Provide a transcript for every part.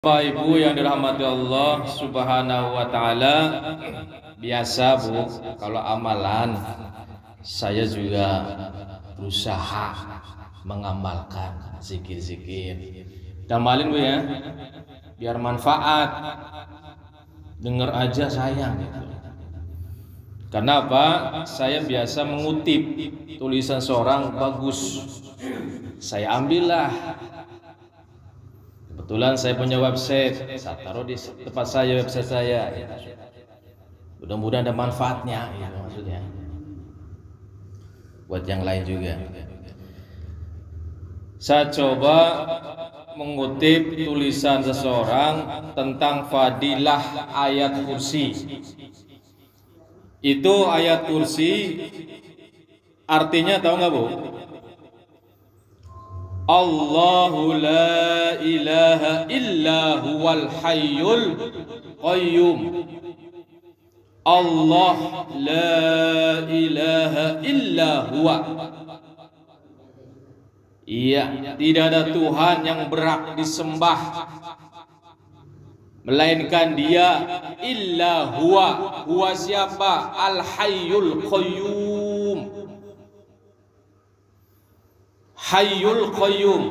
Bapak Ibu yang dirahmati Allah Subhanahu wa taala, biasa Bu, kalau amalan saya juga berusaha mengamalkan zikir-zikir. Damalin Bu ya, biar manfaat. Dengar aja sayang gitu. Karena apa? Saya biasa mengutip tulisan seorang bagus. Saya ambillah. Kebetulan saya punya website, saya taruh di tempat saya, website saya. Mudah-mudahan ada manfaatnya, ya, maksudnya. Buat yang lain juga. Saya coba mengutip tulisan seseorang tentang fadilah ayat kursi. Itu ayat kursi artinya tahu nggak Bu? Allahu la ilaha illa huwal hayyul qayyum. Allah la ilaha illa huwa. Iya, tidak ada Tuhan yang berhak disembah melainkan Dia, illa huwa. Huwa siapa? Al hayyul qayyum. Hayyul Qayyum.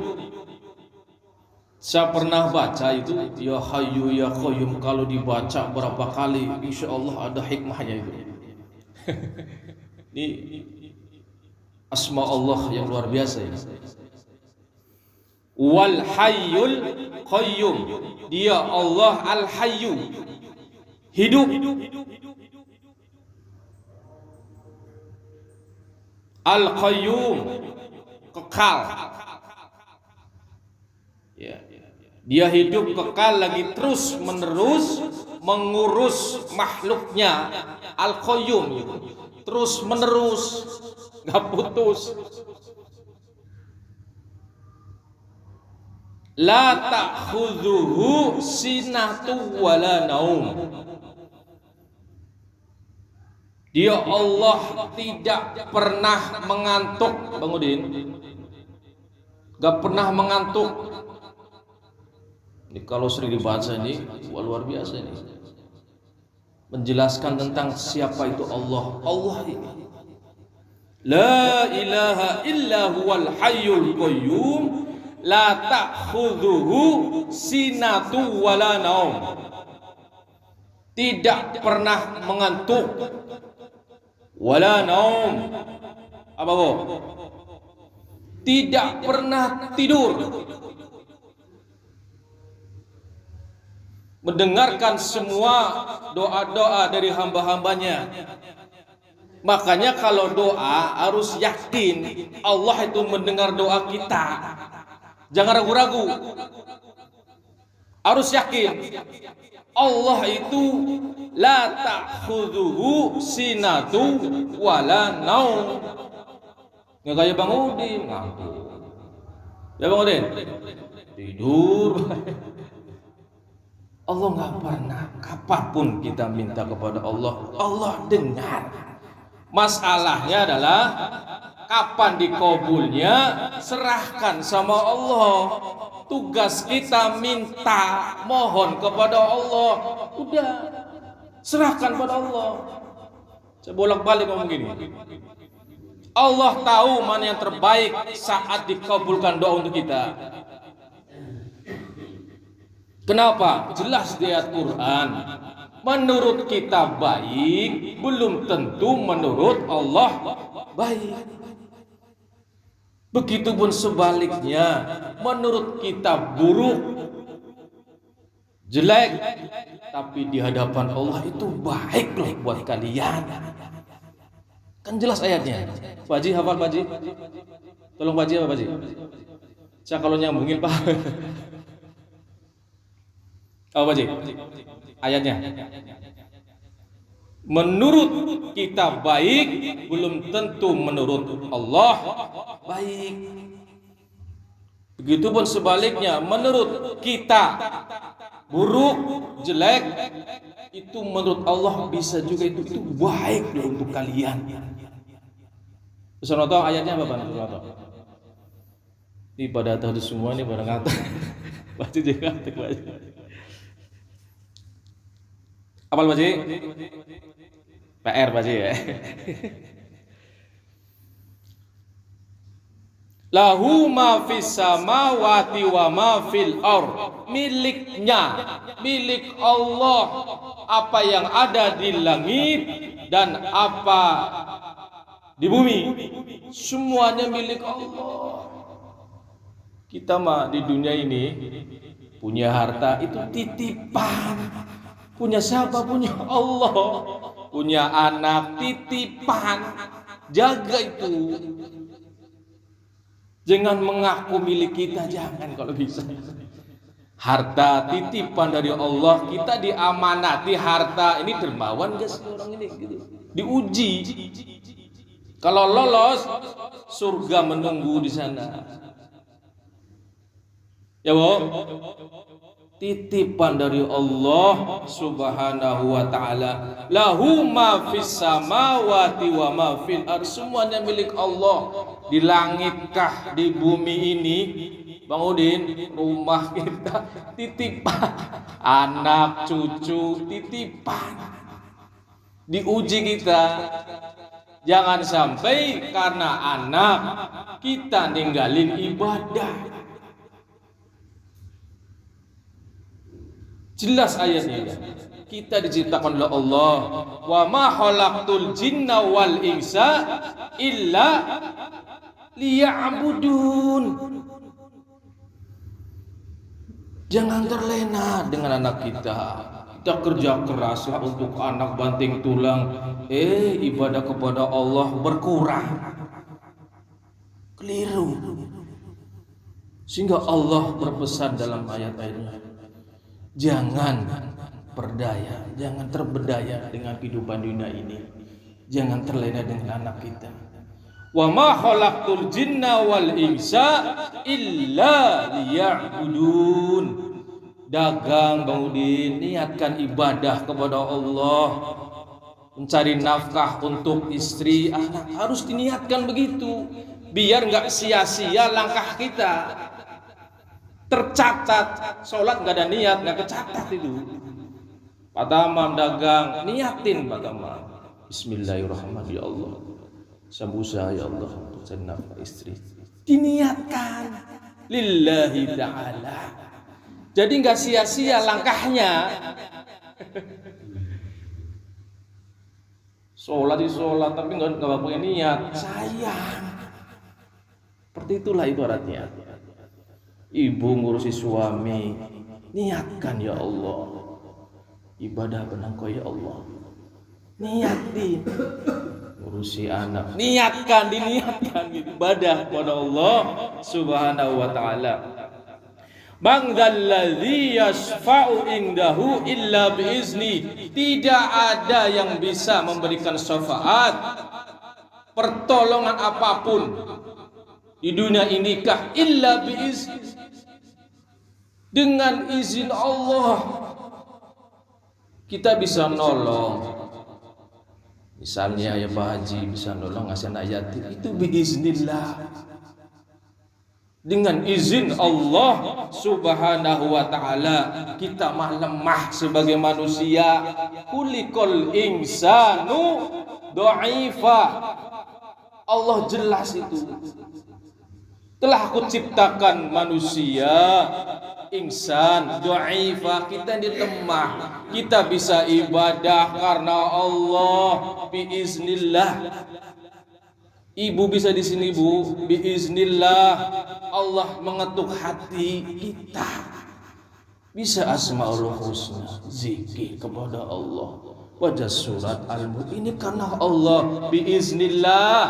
Saya pernah baca itu, ya Hayyu ya Qayyum, kalau dibaca berapa kali insya Allah ada hikmahnya itu. Ini asma Allah yang luar biasa ini. Wal Hayyul Qayyum. Dia Allah Al Hayyu, hidup. Al Qayyum, kekal. Ya. Dia hidup kekal lagi terus menerus mengurus makhluknya. Al-Qayyum, terus menerus, nggak putus. La ta'khudhuhu sinatu wala naum. Dia Allah tidak pernah mengantuk, Bang Udin. Gak pernah mengantuk. Ini kalau sering dibaca ini, luar biasa ini. Menjelaskan tentang siapa itu Allah. Allah ini. La ilaha illa huwal hayyul qayyum. La ta'khudhuhu sinatu wala naum. Tidak pernah mengantuk. Wala naum. Apa Bu? Tidak pernah tidur. Mendengarkan semua doa-doa dari hamba-hambanya. Makanya kalau doa harus yakin Allah itu mendengar doa kita. Jangan ragu-ragu. Harus yakin Allah itu la ta'khudhuhu sinatu wala naum. Nggak kayak Bang Udin ngantuk. Ya Bang Udin tidur. Allah nggak pernah, kapanpun kita minta kepada Allah, Allah dengar. Masalahnya adalah kapan dikabulnya, serahkan sama Allah. Tugas kita minta, mohon kepada Allah. Udah, serahkan pada Allah. Saya bolak-balik ngomong gini. Allah tahu mana yang terbaik saat dikabulkan doa untuk kita. Kenapa? Jelas di ayat Quran. Menurut kita baik, belum tentu menurut Allah baik. Begitupun sebaliknya, menurut kita buruk, jelek, tapi di hadapan Allah itu baik loh buat kalian. Kan jelas ayatnya. Pak Haji hafal Pak Haji? Tolong Pak Haji apa Pak Haji? Saya kalau nyambungin Pak. Oh Pak Haji, ayatnya. Menurut kita baik, belum tentu menurut Allah baik. Begitupun sebaliknya, menurut kita buruk, jelek, itu menurut Allah bisa juga itu baik loh untuk kalian. Bisa nonton ayatnya apa Pak? Ini pada tahu semua nih pada ngata. Pasti juga ngantuk. Apal Pak Ji? PR Pak Ji ya. Lahu ma fis samawati wa ma fil ard. Miliknya, milik Allah apa yang ada di langit dan apa di bumi. Semuanya milik Allah. Kita mah di dunia ini punya harta itu titipan. Punya siapa? Punya Allah. Punya anak titipan. Jaga itu. Jangan mengaku milik kita, jangan kalau bisa. Harta titipan dari Allah, kita diamanati harta. Ini dermawan gak sih orang ini? Gitu. Diuji. Kalau lolos, surga menunggu di sana. Ya boh, titipan dari Allah Subhanahu wa ta'ala. Lahu ma fis samawati wa ma fil ardh. Semuanya milik Allah. Di langitkah, di bumi ini, Bang Udin, rumah kita titipan, anak cucu titipan. Diuji kita. Jangan sampai karena anak kita ninggalin ibadah. Jelas ayatnya. Kita diciptakan oleh Allah. Wa ma khalaqtul jinna wal insa illa liya'budun. Jangan terlena dengan anak kita. Kita kerja keraslah untuk anak banting tulang. Ibadah kepada Allah berkurang. Keliru. Sehingga Allah berpesan dalam ayat-ayatnya. Jangan berdaya, jangan terberdaya dengan kehidupan dunia ini. Jangan terlena dengan anak kita. Wa ma khalaqtul jinna wal insa illa liya'budun. Dagang Bang Udin, niatkan ibadah kepada Allah. Mencari nafkah untuk istri, anak, harus diniatkan begitu. Biar enggak sia-sia langkah kita. Tercatat, sholat nggak ada niat, nggak kecatat itu. Pak Tamam dagang, niatin Pak Tamam. Bismillahirrahmanirrahim. Ya Allah, sambusa ya Allah untuk nafkah istri. Diniatkan, lillahi ta'ala. Jadi nggak sia-sia langkahnya. Sholat di sholat, tapi nggak punya niat. Sayang. Seperti itulah ibaratnya. Ibu ngurusi suami, niatkan ya Allah, ibadah benar kau ya Allah. Niatin ngurusi anak, niatkan, diniatkan ibadah kepada Allah Subhanahu wa ta'ala. Man dzalladzi yashfa'u indahu illa biizni. Tidak ada yang bisa memberikan syafaat, pertolongan apapun di dunia ini kah illa biizni, dengan izin Allah. Kita bisa nolong, misalnya ya Pak Haji bisa nolong ngasih anak yatim, itu biiznillah, dengan izin Allah Subhanahu wa ta'ala. Kita mah lemah sebagai manusia. Kulikul insanu dha'ifa. Allah jelas itu. Telah aku ciptakan manusia insan dha'ifa, kita ini lemah. Kita bisa ibadah karena Allah biiznillah. Ibu bisa di sini Bu, biiznillah. Allah mengetuk hati kita. Bisa Asmaul Husna, zikir kepada Allah. Wajah surat Al-Mulk ini karena Allah biiznillah.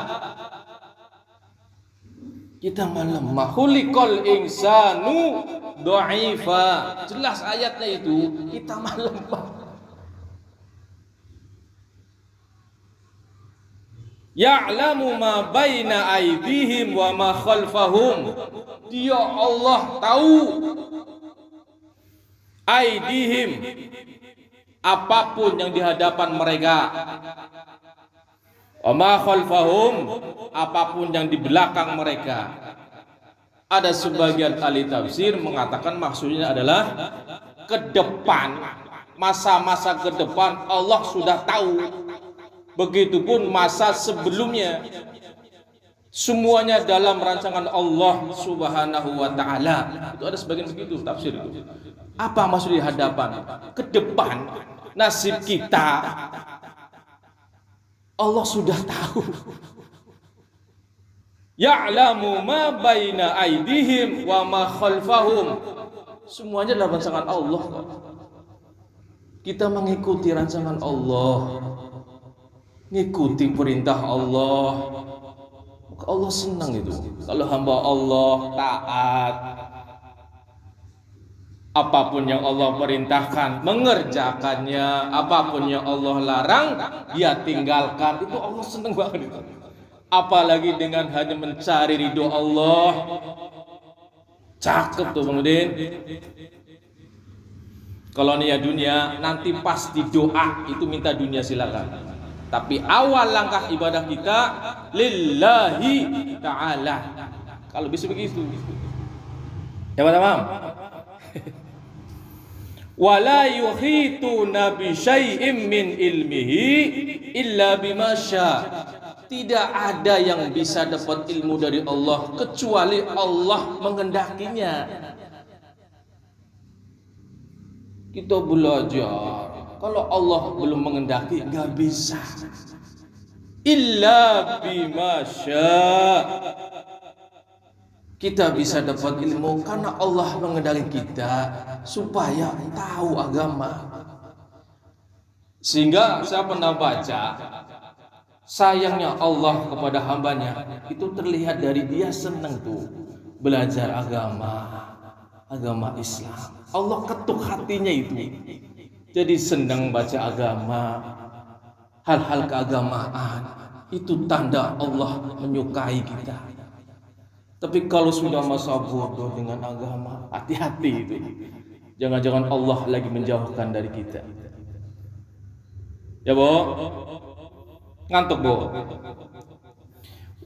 Kita melemah. Khuliqal insanu dha'ifa. Jelas ayatnya itu. Kita melemah. Ya'lamu ma baina aydihim wa ma khalfahum. Dia Allah tahu aydihim, apapun yang di hadapan mereka. Wa ma khalfahum, apapun yang di belakang mereka. Ada sebagian ahli tafsir mengatakan maksudnya adalah ke depan masa-masa ke depan Allah sudah tahu. Begitupun masa sebelumnya. Semuanya dalam rancangan Allah Subhanahu wa taala. Itu ada sebagian begitu tafsir itu. Apa maksud di hadapan? Ke depan nasib kita Allah sudah tahu. Ya'lamu ma baina aydihim wa ma khalfahum. Semuanya dalam rancangan Allah. Kita mengikuti rancangan Allah. Ngikuti perintah Allah. Allah senang itu kalau hamba Allah taat, apapun yang Allah perintahkan mengerjakannya, apapun yang Allah larang dia tinggalkan. Itu Allah senang banget itu. Apalagi dengan hanya mencari ridho Allah. Cakep tuh Bang Udin. Kalau nih ya dunia, nanti pas di doa itu minta dunia silakan. Tapi awal langkah ibadah kita lillahi ta'ala. Kalau bisa begitu. Teman-teman. Wala yuhituna bi syai'in min ilmihi illa bima syaa. Tidak ada yang bisa dapat ilmu dari Allah kecuali Allah menghendakinya. Kita belajar. Kalau Allah belum menghendaki nggak bisa. Illa bima syaa. Kita bisa dapat ilmu karena Allah menghendaki kita supaya tahu agama. Sehingga saya pernah baca sayangnya Allah kepada hambanya itu terlihat dari dia senang tuh belajar agama Islam. Allah ketuk hatinya itu. Jadi senang baca agama, hal-hal keagamaan itu tanda Allah menyukai kita. Tapi kalau sudah masa bodoh dengan agama, hati-hati itu. Jangan-jangan Allah lagi menjauhkan dari kita. Ya Bo? Ngantuk Bo?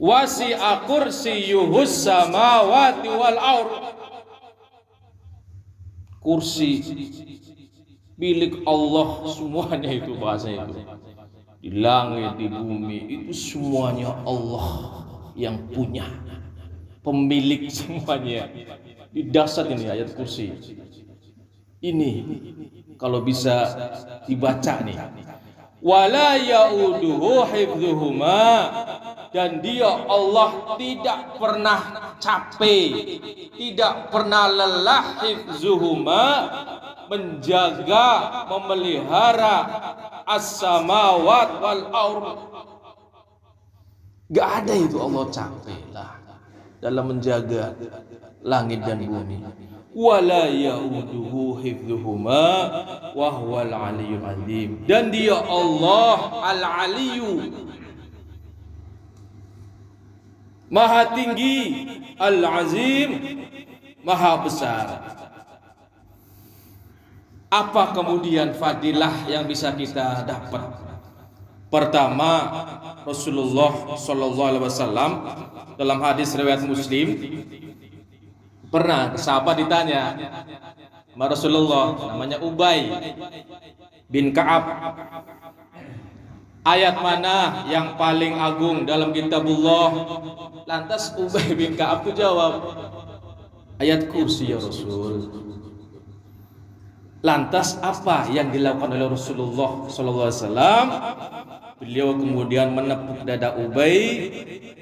Wasi'a kursiyuhus samawati wal ard. Kursi milik Allah semuanya itu bahasanya itu. Di langit, di bumi itu semuanya Allah yang punya. Pemilik semuanya. Di dasar ini ayat kursi. Ini kalau bisa dibaca nih. Wala ya'uduhu hifdzuhuma, dan dia Allah tidak pernah capek, tidak pernah lelah hifdzuhuma, menjaga, memelihara as-samawat wal ard. Gak ada itu Allah capek lah dalam menjaga langit dan bumi. Wala ya'uduhu hifdzuhuma wa huwal aliyyul azim, dan dia Allah al-aliyyu, maha tinggi, al-azim, maha besar. Apa kemudian fadilah yang bisa kita dapat? Pertama, Rasulullah sallallahu alaihi wasallam dalam hadis riwayat Muslim pernah sahabat ditanya sama Rasulullah, namanya Ubay bin Ka'ab, ayat mana yang paling agung dalam kitabullah? Lantas Ubay bin Ka'ab itu jawab, ayat kursi ya Rasul. Lantas apa yang dilakukan oleh Rasulullah SAW? Beliau kemudian menepuk dada Ubay,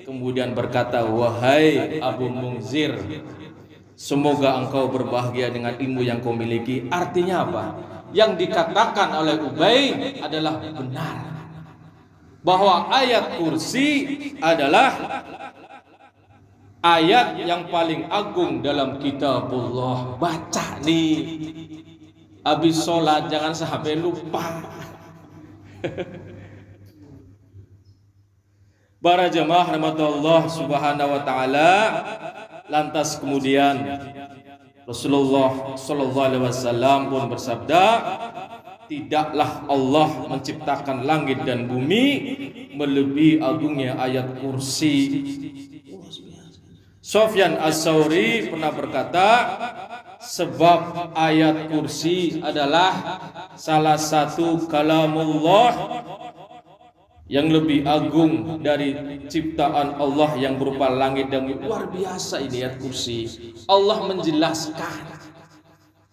kemudian berkata, wahai Abu Munzir, semoga engkau berbahagia dengan ilmu yang kau miliki. Artinya apa? Yang dikatakan oleh Ubay adalah benar, bahwa ayat kursi adalah ayat yang paling agung dalam kitabullah. Baca nih, habis sholat jangan sampai lupa. Para jemaah rahmatullah subhanahu wa ta'ala. Lantas kemudian Rasulullah sallallahu alaihi wasallam pun bersabda, tidaklah Allah menciptakan langit dan bumi melebihi agungnya ayat kursi. Sufyan As-Tsauri pernah berkata, sebab ayat kursi adalah salah satu kalamullah yang lebih agung dari ciptaan Allah yang berupa langit dan bumi. Luar biasa ini ayat kursi. Allah menjelaskan,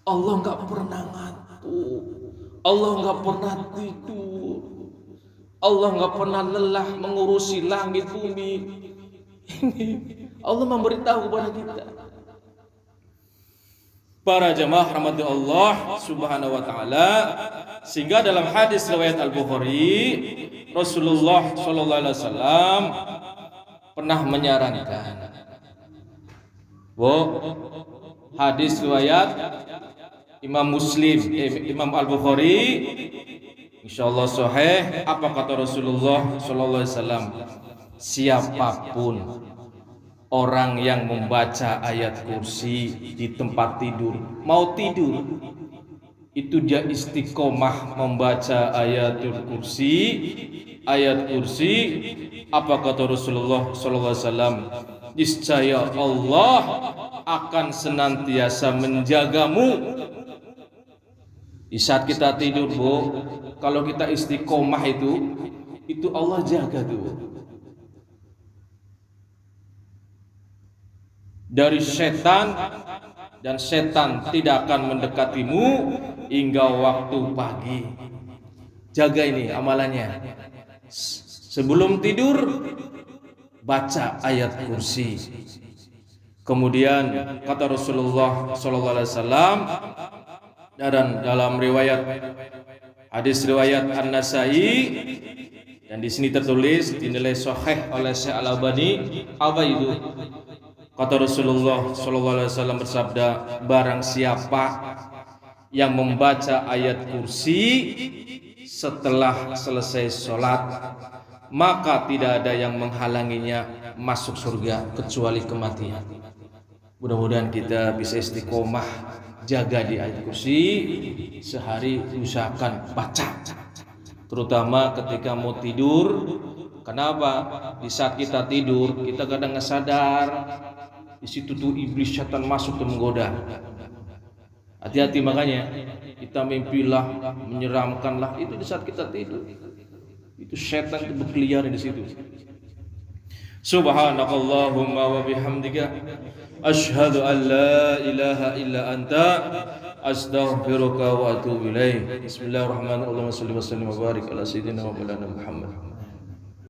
Allah nggak pernah ngantuk, Allah nggak pernah tidur, Allah nggak pernah lelah mengurusi langit bumi. Ini Allah memberitahu kepada kita. Para jamaah rahmati Allah subhanahu wa ta'ala, sehingga dalam hadis riwayat Al-Bukhari, Rasulullah sallallahu alaihi wasallam pernah menyarankan, hadis riwayat Imam Muslim, Imam Al-Bukhari, insyaallah sahih. Apa kata Rasulullah sallallahu alaihi wasallam? Siapapun orang yang membaca ayat kursi di tempat tidur, mau tidur, itu dia istiqomah membaca ayatul kursi. Ayat kursi, apa kata Rasulullah sallallahu alaihi wasallam? Niscaya Allah akan senantiasa menjagamu. Di saat kita tidur, Bu, kalau kita istiqomah itu Allah jaga tuh. Dari setan, dan setan tidak akan mendekatimu hingga waktu pagi. Jaga ini amalannya. Sebelum tidur baca ayat kursi. Kemudian kata Rasulullah sallallahu alaihi wasallam, dan dalam riwayat hadis riwayat An-Nasai, dan di sini tertulis dinilai sahih oleh Syekh Al-Albani, apa itu? Kata Rasulullah sallallahu alaihi wasallam bersabda, barang siapa yang membaca ayat kursi setelah selesai sholat, maka tidak ada yang menghalanginya masuk surga kecuali kematian. Mudah-mudahan kita bisa istiqomah jaga di ayat kursi, sehari usahakan baca, terutama ketika mau tidur. Kenapa? Di saat kita tidur kita kadang nggak sadar, di situ tuh iblis setan masuk dan menggoda. Hati-hati, makanya kita mimpilah menyeramkanlah, itu di saat kita tidur. Itu setan itu berkeliaran di situ. Subhanakallahumma wa bihamdika asyhadu an la ilaha illa anta astaghfiruka wa atubu ilaik. Bismillahirrahmanirrahim. Shalli wa sallim wa barik ala sayyidina wa maulana Muhammad.